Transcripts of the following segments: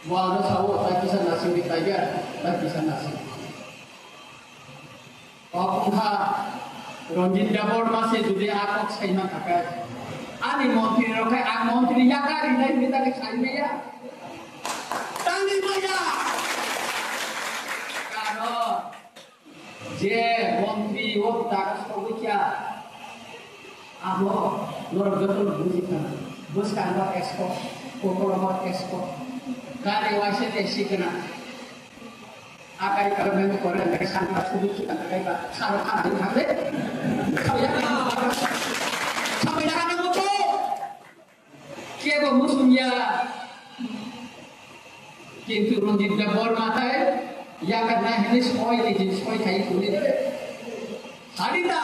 Wala sawo tak kisah nasi di tiger tak kisah nasi. Apungha Ronjit Dabor masih jadi akok saya nak pakai. Ani montri rokai ak montri yakari dari kita ke sana ya. Tani maya. Karo je montri wok tak sebuja. Amo luar betul bujikan. Bus kantor ekspor, kotormat ekspor. Kare wasit esi kena. Akai kalau memang korang dari sana sudah kita akai tak salah ada apa? Sampai jangan ngucu. Kiago musuhnya. Kintu Ronjit Dabor matai, ya karena ini semua kayak kulit. Hadita.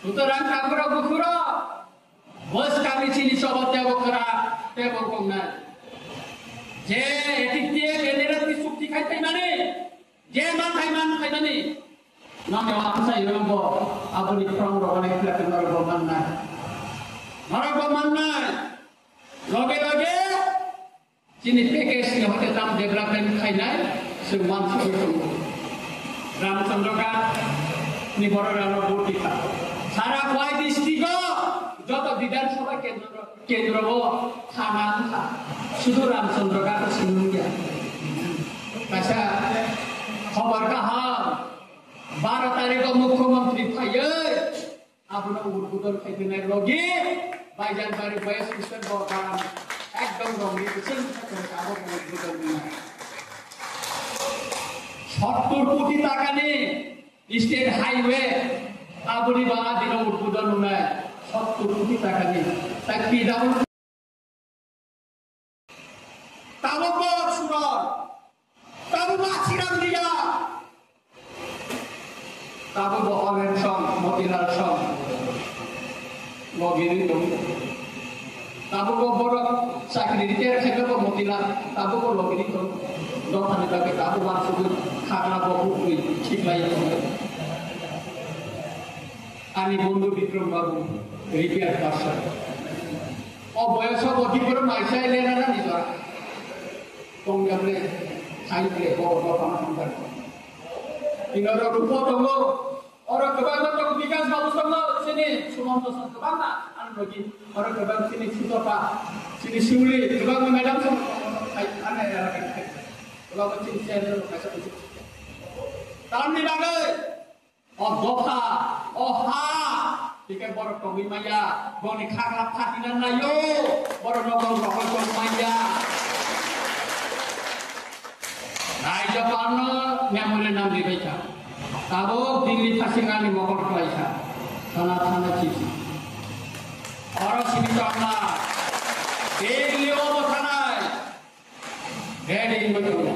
Utoran kabro bukuro. Bos kami sini sobat tebo kera tebo kongna. Je etik dia generat di sukti kai mane. Je man kai mane. Nama apa saya nampo abu ni perang rokan yang tidak kenal rokan mana. Loge sini PKS yang hotel tam development kai semua itu. Ramchandra ka ni boro rano boti ka. Sara kuai distrigo joto বিধানসভা কেন্দ্র থানা শুধু রামচন্দ্র কাকা সিংহা আচ্ছা খবর কাহাম 12 তারিখ মুখ্যমন্ত্রী ফাইয়ে আপনার উদ্বোধন খাইতেনার লগে বাইজান বাড়ি বয়স কিশোর বাবা একদম রঙে কিছেন আবার উদ্বোধন না 70 কোটি টাকা নিয়ে স্টেট হাইওয়ে আবুরি বাবা দিন উদ্বোধন না 70 কোটি টাকা দিয়ে তাই কি দাও তাবক সুরর তাবু মাছিরাম দিয়া তাবক অলেন সং মতিলাল সং লগিরি দম তাবক বড় চাকরি দিতে খাইবে মতিলাল তাবক লগিরি দম দোকানে লাগে তাবু মাছু খাগলা বহু ঠিক লাই আমি বন্ধু বিক্রম বাবু রিপেয়ার পাশা বয়স অধিকর মাইসাই লেনা না নিজরা কংগ্রামে সাইকে বড় দোকান সংসার ইনর রূপ দङ or গোबां দङ bKash Babu দङ Sini Sumanta song गोबां ना आं रगि अर गोबां सिनि सुतपा सिनि सिउली गोबां मैडम सं आने गोबां सिनि चेनेल खायसा तामनि बागै दफा हा tiga borok tomi maya boni khagla phatinan nayo borok nogong rokol tomi maya nai japano nyamule nam di baca tabok dilli pasingani mokor klaisa sana cici orang sini karena dilli obo tanai dedi betul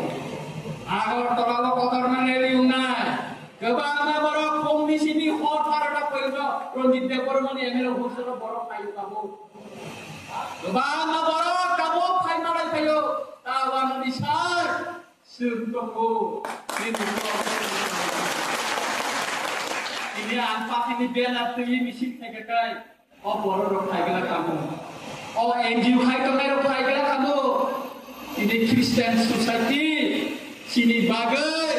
agar tolong kotor meneli unai kebangga borok komisi sini hotar Ronjit Dabor mani emelo husro borok kayu kamu. Kebangga borok kamu kai malai kayu. Tawan disar sungguh ini anpak ini benar tuh ini misi kai. Oh borok kai gila kamu. Oh NGO kai kai gila kamu. Ini Christian Society sini bagai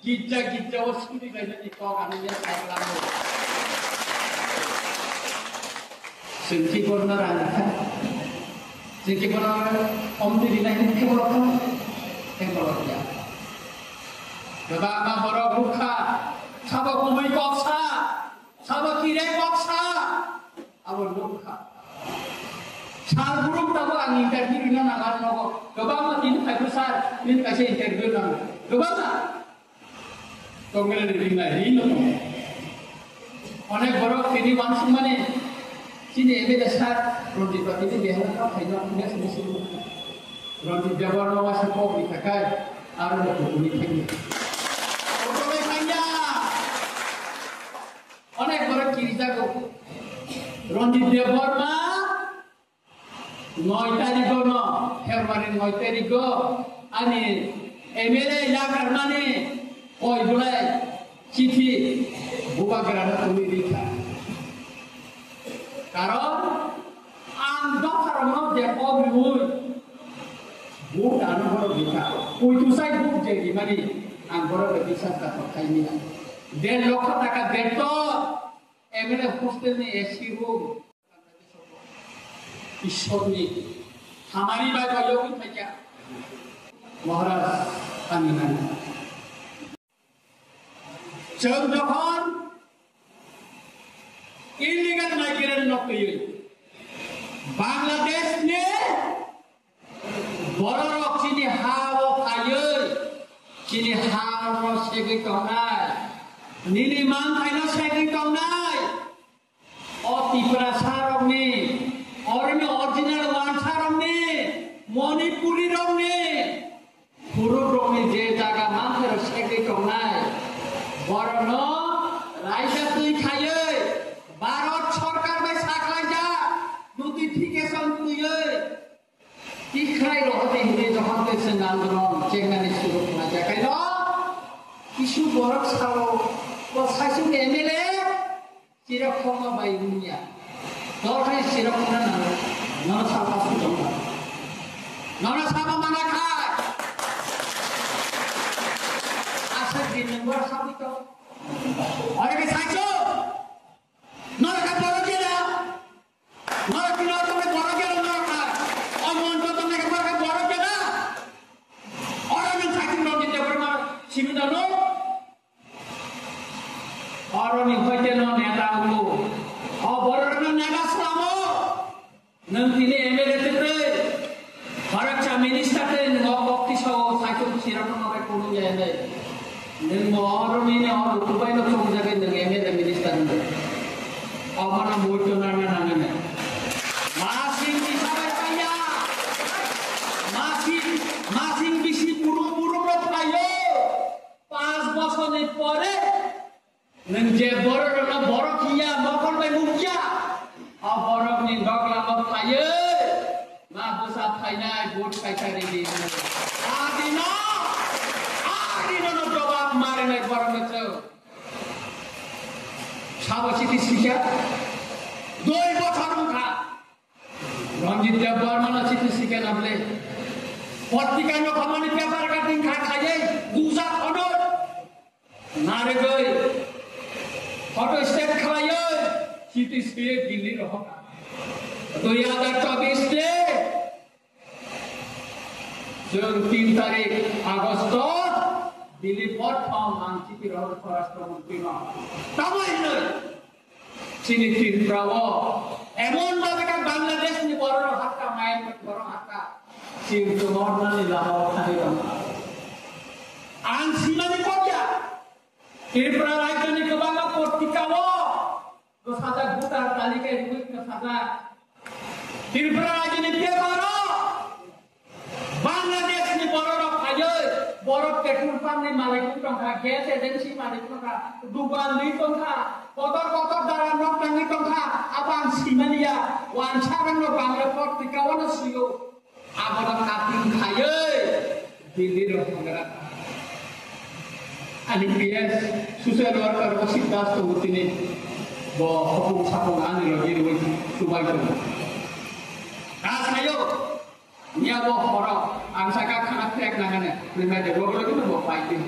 gija waskudi kaya ni kau kanunya kai kamu. Sengki benaran, sengki benaran, om diri naik kebolak ya. Kebangga borok buka, sabak kumui koksa, sabak kiri koksa, awal buka. Sar buruk tahu angin interview dengan anak nogo. Kebangga ini kayu besar, ini kasih interview dengan. Kebangga, kongres diri naik ini. Onek borok ini langsung mana? Sini ebe dasar Ronjit Dabor ini dia nak kaya punya sini. Ronjit Dabor nama sepok dikakai, arun berkulit lagi. Oke kaya, onek orang kiri jago. Ronjit Dabor mah, ngoitari no, hermanin ngoitari go, ani emele yakar mane, oi bulai, cici, buka gerana tumirika. Karon ang dokter mo dia pobre bisa. Puitu saya buk jadi mari anggora bisa tak pakai ni. Dan lokal tak ada MLA hostel ni AC room. ईश्वर ने हमारी बात योगी था क्या महाराज अनिल जब जहान illegal migrant नौकरी बांग्लादेश ने बड़ा चीनी हाव खाये चीनी हाव सेगे कौनाय नीली मांग खाइना सेगे कौनाय और तीसरा सारों में और में ओरिजिनल वांछा रंगे मणिपुरी रंगे पुरुष रंगे जे जागा मांग रस्ते के कौनाय वरन राइजा तुई खाये भारत सरकार में साखला जा नोटिफिकेशन तुये किखाई रहते हैं जहां पे से आंदोलन चेंगनानी शुरू होना चाहिए ना इशू बरक सालो तो सासु MLA चिरखमा बाइनिया Dorang sirap mana nana sama sudah, nana sama mana kai, asal di negara sama itu, orang kita saja, nana kan baru kira, nana kira tu mereka baru kira nana kai, orang tu mereka baru kira, orang yang sakit orang kita pernah siapa tahu, orang yang kerja nana yang tahu. Orang naga selama nanti ni MLA terus, Bharatcha minister terus ngok kisah saya tu siapa nak berkonon je ni, ni orang ini orang Dubai nak cuma jaga dengan MLA minister ni, awak nak buat macam mana ni? Masing bisa berkaya, masing bisi buru berkaya, pas bosan ni pore. Nengje borok kia mokon bay mukia a borok ni gokla mok paye ma busa phaina vote kaitari di adino no jawab mare nai borok ne chau sabachiti sikha doi bochor mukha Ranjit Dev Barman chiti sikha nable patrika no khamani paper cutting khaye guza khonor nare goi photo state खवाये city state Delhi रहोगा 2024 से जो 3 तारीख अगस्त दिल्ली प्रथम मानचित्र रहो स्वराष्ट्र मंत्री में तमिलनाडु चीनी त्रिपुरा एमन बाबा बांग्लादेश नि बड़ो हाका मायन बड़ो हाका चीन तो मॉडर्न नि लाओ खाली आन सीमा में को क्या त्रिपुरा राज्य ने कबाला पोर्टिकाओ तो सादा गुटा तालिका रुई का सादा त्रिपुरा राज्य ने क्या करो बांग्लादेश ने बड़ो खाये बड़ो पेट्रोल पंप ने मालिक टंका गैस एजेंसी मालिक टंका दुकान नहीं टंका kotor darah nok tangi टंका abang simania wancaran no bangla पोर्टिकाओ न सुयो abang kating खाये दिल्ली रो पंगरा IPS susah luar kerja sitas tu ini bawa hukum sapung ane lagi ni cuba itu. Asnayo, ni abu orang angsa kak kanak trek nangannya, lima dua lagi tu bawa fighting.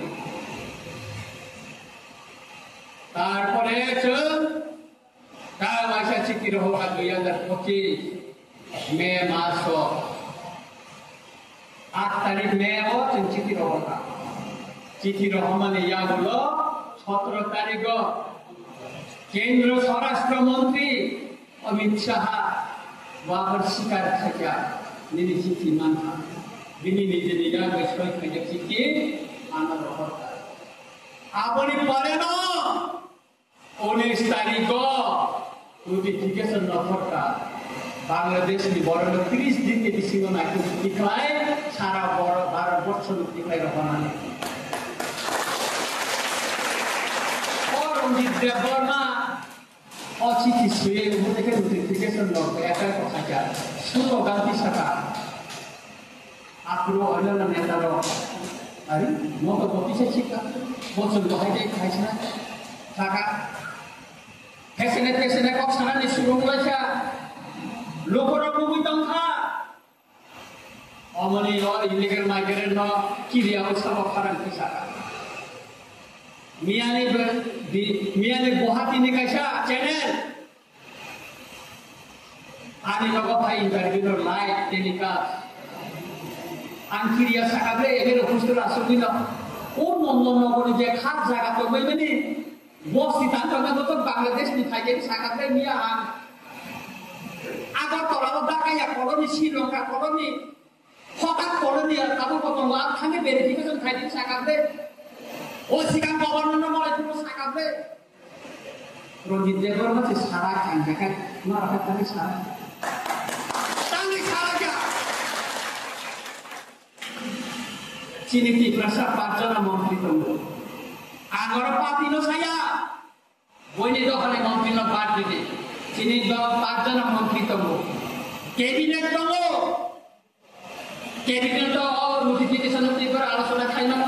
Tarpore ceng, kalau masih cikir orang tu yang terpocil, Mei masuk, 8 तारीख Mei awal cikir orang. चिठी रहमाने या बोलो 17 तारीख केंद्र स्वराष्ट्र मंत्री अमित शाह वापर शिकार खाया निनी चिठी मानता बिनी निजे निजा गस्वई खाया चिठी आना रहता आपनी परे ना 19 तारीख नोटिफिकेशन रहता बांग्लादेश में बड़ा 30 दिन के दिशा में आके दिखाए सारा बड़ा 12 वर्ष में दिखाई रहना Ranjit Barma अच्छी चीज़ वो देखे नोटिफिकेशन लग गया क्या को खाया सुनो गांधी सरकार आपरो अलग नेता लोग अरे मो तो बहुत से चिका बहुत से लोग है खाई ना साका कैसे ने कब सारा ने शुरू हुआ था लोगों को भी तंखा 어머니 illegal migrant kiriyaw sa parang kisaka. Miyani buhati ni kaisa channel. Ani logo bhai interview no live telecast. Ang kiriya sakabre egero kustura asubina. O non bole je khak jaga to meni. Bos ditantang to Bangladesh ni khai je sakabre niya ang agar tolak kaya koloni Sri Lanka koloni hokak koloni kamu potong lah kami verifikasi khai je sakabre. O sikan governor mulai terus sakabre. Ronjit Debar masih salah kan jakat marakat kami salah. Sini Tiprasa Pajana Menteri Tunggu. Anggora Patino saya, boleh do kali Menteri no Parti ni. Sini do Pajana Menteri Tunggu. Kabinet Tunggu. Kabinet do notification paper alasona khai na.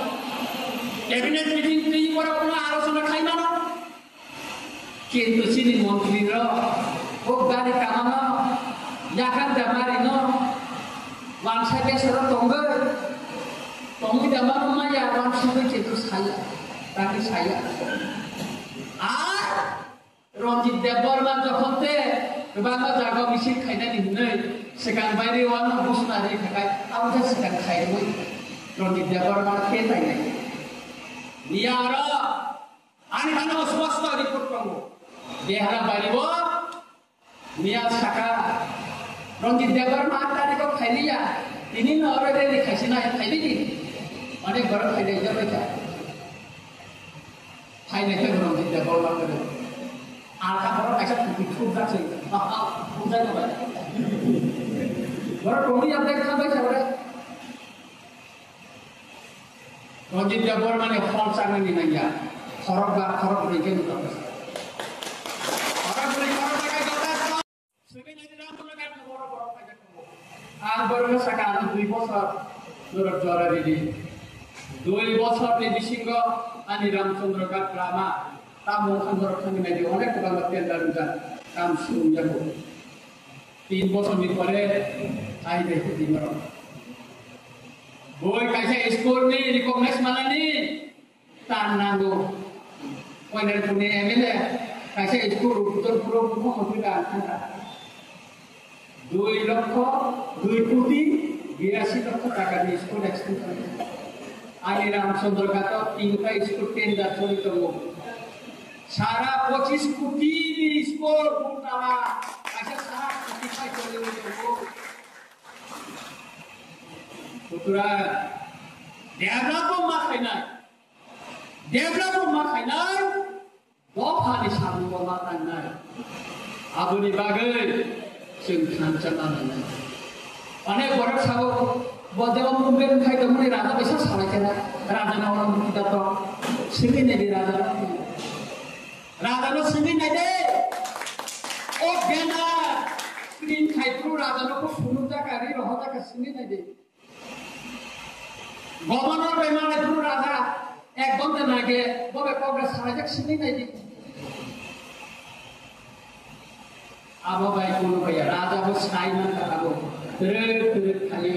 Kabinet meeting ti pora pura alasona khai na. Kintu sini Menteri ro, o gari kamana, yakan damari no, wangsa ke soro Tunggu. Kamu tidak mau maya orang sudah itu saya, tapi saya. Ronjit Debar man jokon te, kebangga jaga misik kainan ini, sekarang bayar orang bos nari kakai, aku dah sekarang kaya boy. Ronjit Debar man kita ini. Dia ara, ani mana swasta report kamu. Dia ara bayar boy, dia saka. Ronjit Debar man tadi kau kaya dia, ini orang dari kaya sini kaya ini. अनेक बड़ा फायदा इधर बैठा फायदा क्या करो जितना बोल रहा है आका बड़ा ऐसा खूब जाग से खूब जाग ना भाई बड़ा टोनी आप देखा भाई सब रहे और जितना बोल माने फॉल चांगने नहीं यार खरब नहीं क्या नहीं करता क्या करता सभी नहीं जान तो लगा बड़ा फायदा करो आज बड़ा सकाल दुई बছর नरक जरा दी 2 বছর বিসিঙ্গ আনি রামচন্দ্র গাত্রামা তামো সংরক্ষণ মেদি অনেক বাংলা টেন্ডার উজান কাম শুরু যাব 3 বছর পরে আই দেখি দিমর বই কাছে স্কোর নি রিকগনাইজ মানানি তার নাঙ্গো পয়নার পুনে এমএলএ কাছে স্কোর উত্তর পূর্ব মুখ্যমন্ত্রী আনতা 2 লক্ষ 2 কোটি 82 লক্ষ টাকা দিয়ে স্কোর এক্সটেনশন आनी रामचंद्र का तो 3 का स्कूल टेंडर छोड़ी तो वो सारा 25 कोटी स्कूल पूरा ऐसा सारा 25 छोड़ी तो वो पूरा डेवलप मत खाना वो फाली सामने वो मत आना अब नहीं बागे सिंचान चला नहीं अनेक बड़ा sago Bagaimana mungkin kaya kamu ni raja besar salah kena raja na orang kita tu sini ni raja lo sini ni deh oh gena screen kaya tu raja lo ko sunut tak kari roh tak sini ni deh governor memang itu raja ek benda nage bawa progress salah jak sini ni deh apa baik pun kaya raja bos kaya mana kago terus kaya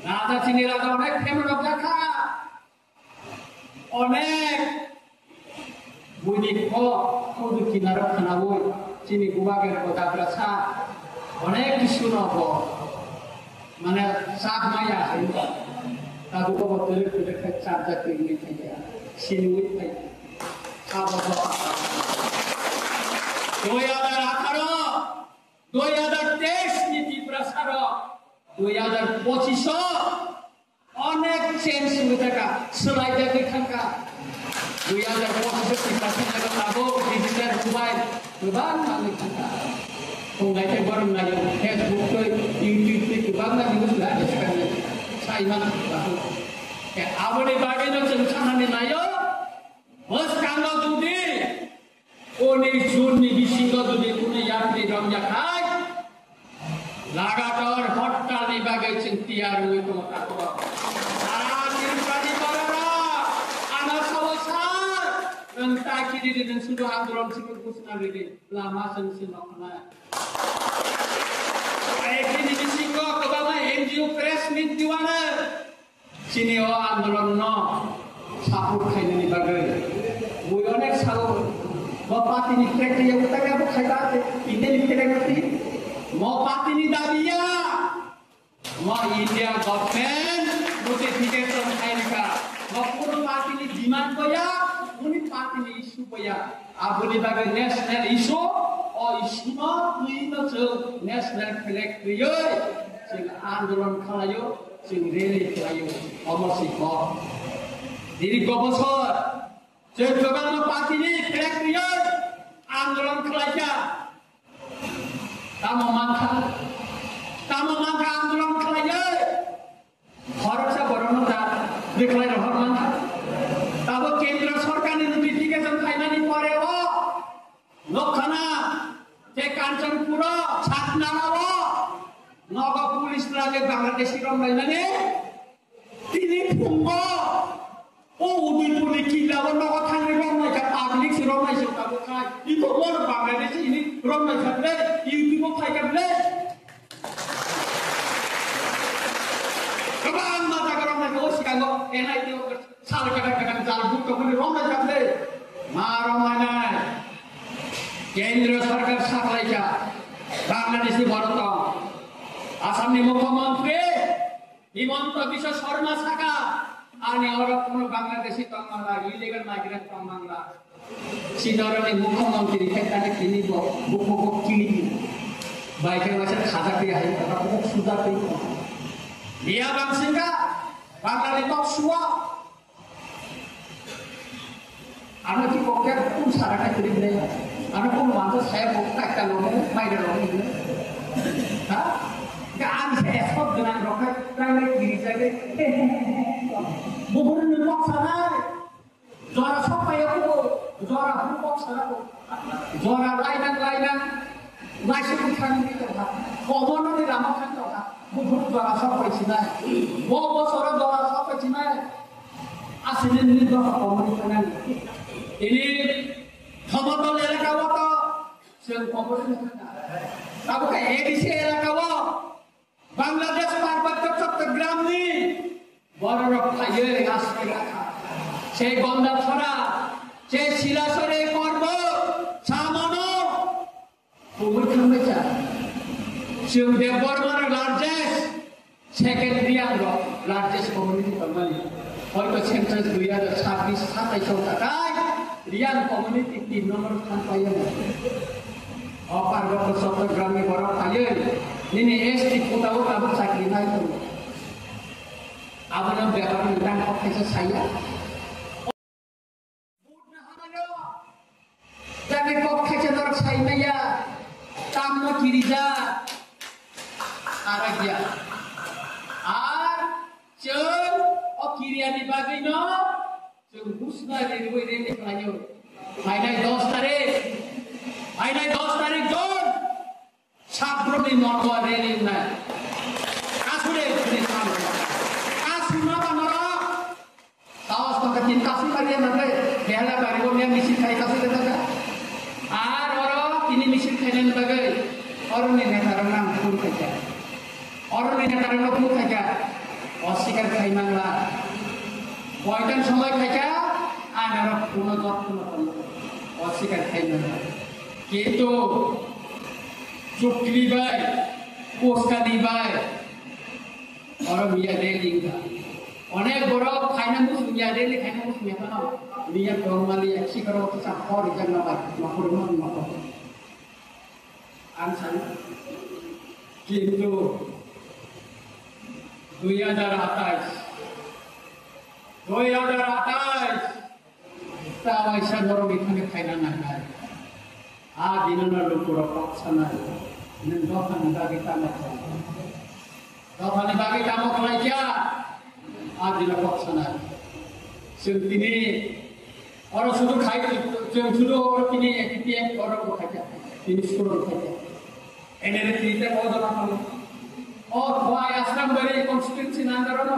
রাজা চিনি রাজা অনেক ফেমন দেখা অনেক বুঝি খুদ কিনার খানা বই চিনি গুবাগের কথা প্রসা অনেক কিছু নব মানে সাত মাইয়া তাদু কব তলে তলে খাই চার জাতি নিয়ে খাই চিনি উই খাই খাবো 2018 2023 নীতি প্রসার 2025 অনেক চেঞ্জ হয়ে থাকা সেলাই দেখে থাকা 2025 kita sudah tahu digital mobile goबां नानै थाका संनायथाय गरम नायो फेसबुक YouTube गोबां नानै सुला सेkarang साइमान बाहु आबोनि बागैनो जों साननानै नायो बस कांगो जुदि 19 जुननि बिसिङाव जुदि कुनै यात्री रंजाखाय लगातार हड़ताल बागै जों तियार हुए दङ ताको सारा तिरुपति बारा आना सवसार नोंता किरि जों सुदु आन्दोलन सिखौ घोषणा रेदि लामा जों सिनखना आइखिनि बिसिङाव गोबां NGO press Smith Diwana sini आंदोलन no sapur khainani bagai buyonek salu bapati ni trekri yang utang apa khairate ini ni trekri mau pati ni dabiya mau India government notification khairika mau puro pati ni demand koya muni pati ni issue koya abuni bagai national issue or issue no tuino se national flag kriyo sing आंदोलन khalayo sing rally khalayo omor sikho diri gobosor je jogan parti ni flag kriyo आंदोलन khalaja tamo mangkha आंदोलन khalaja bharat sa borono ta dekhlai rahar mangkha tabo kendra sarkar ni notification khainani pore ho nokhana te kanchanpura chatnala ho naga police lage bangladeshi ramlainani tini phungo o udipuri kilabo naga thangni ramlai ka public si ramlai se tabo khai iko bor bangladeshi ini ramlai khatre youtube khai kable kabang mata karam na ko sikango enai tio sal kadang jalbu ko ni ramlai khatre maromana केंद्र सरकार साखलाइका बांग्लादेशी भारत आसामनि मुख्यमंत्री हिमंत बिश्व शर्मा साका आनी और कोनो Bangladeshi Tangla illegal migrant Tangla सिदरनि मुख्यमंत्री खेताने किनिबो बुकबो किनिबि बाइके वासे खाजा पे हाय तका को सुदा पे लिया बांसिंगा बांग्लादेश तो सुवा आनो की कोके कुन सारा का किरिले आनो को मानतो saya mau tak kalau mai dah orang ini, ha? Kan saya sebab dengan roket, kerana diri saya, bukan nilok sana, juara siapa ya bu, juara bukan sana bu, juara lainan, masih bukan itu kan, komono ni lama kan tu kan, bukan juara siapa cina, bukan juara siapa cina, asli ni juara komono kan, ini Khabar elaka wata sing komponen tahu ka ABC elaka wa Bangladesh parbatya Chittagong ni বড় খাইয়ে আসতে রাখা সেই গন্ডা ছড়া সেই শিলাসরে পর্ব সামানো কুমুর খামেছা সিং দেববর্মার largest secondary largest community company হয়তো সেন্সাস 2026 27 টাকায় Rian community 3 nomor sampaian. Opar waktu Cottogram ni borok kaya. Ini SD Kutau Tabuk Sakrina itu. Apa nama berapa tentang officer saya? Jadi kok kecenderung saya ya tamu kirija aragya. Cun kirian di bagi no. Busna railway rail निकलायो final 10 तारीख zone छात्रों में मौका rail ना आसुरे ने काम आसुना बनरा सावस तो किन काफी करिए नरे पहला बारिगो में मिसिन खाई काफी देता आर और तिनी मिसिन खाइने लगे और ने नेतारं नाम फुल खाया और ने नेतारं नाम फुल खाया অস্বীকার খাই মাংলা কয়টার সময় খাইকা আর পুনঃ যত্ন অস্বীকার খাই মাংলা কিন্তু চুক্তি বাই পোস্টানি বাই আর মিয়া দেলি অনেক বড় খাইনা মুস মিয়া দেলি খাইনা মুস মিয়া না মিয়া নরমালি একশি করো তো চাপর জানা বাই মহরমান মত আনসান কিন্তু 2028 tawai sadoro bikhane khaina na kai a dinana lokura paksana nen dokan bagi tamak lai kya a dina paksana sentini oro sudu khai sudu oro tini ekitiek oro ko khaja tini sudu khaja enere tite ko dona kalo और वहाँ आश्रम बड़े constituency ना करो ना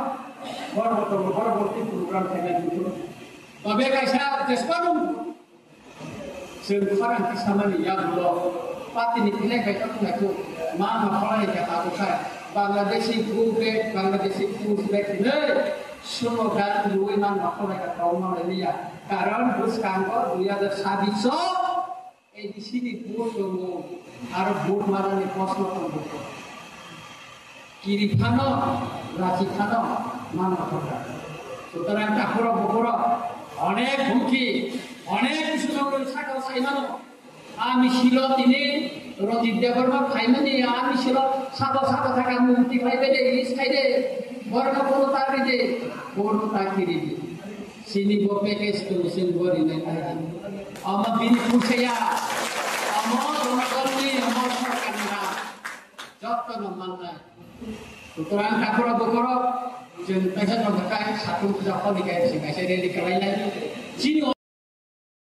बड़ programme करने की तबे कैसा चेष्टा करूँ सेंट्रल की सामने याद लो पाती निकले कैसा तो माँ मखड़ा है क्या आपको क्या Bangladeshi Kubek, Bangladeshi Uzbek, semua kan dua man mereka tahu Malaysia. Karena buskan kok dia ada sabiso, di sini bur tunggu, harus bur mana nih pos tunggu. Kiri kano, raci kano, mana mereka. Sudah takura bukura, অনেক হুমকি, অনেক কিছু সাকাল সাইমানো। আমি শিলত তিনি রতির দেবর বা খাইমানি আমি শিলত সাদা সাদা থাকা মুক্তি খাইবে দে ইলিশ খাইবে বর্ণ কোনো তারি দে বর্ণ তাকিরি দে সিনি বপে কেস তো সিন বরি নাই খাইবে আমার বিনি পুষেয়া আমার জনগণনি আমার সরকার না যত্ন মান্নায় সুতরাং ঠাকুর বকর जों पैसा दंखाय साथौ फुजा फालिखाय सिगाय सेरे लिखालायलाय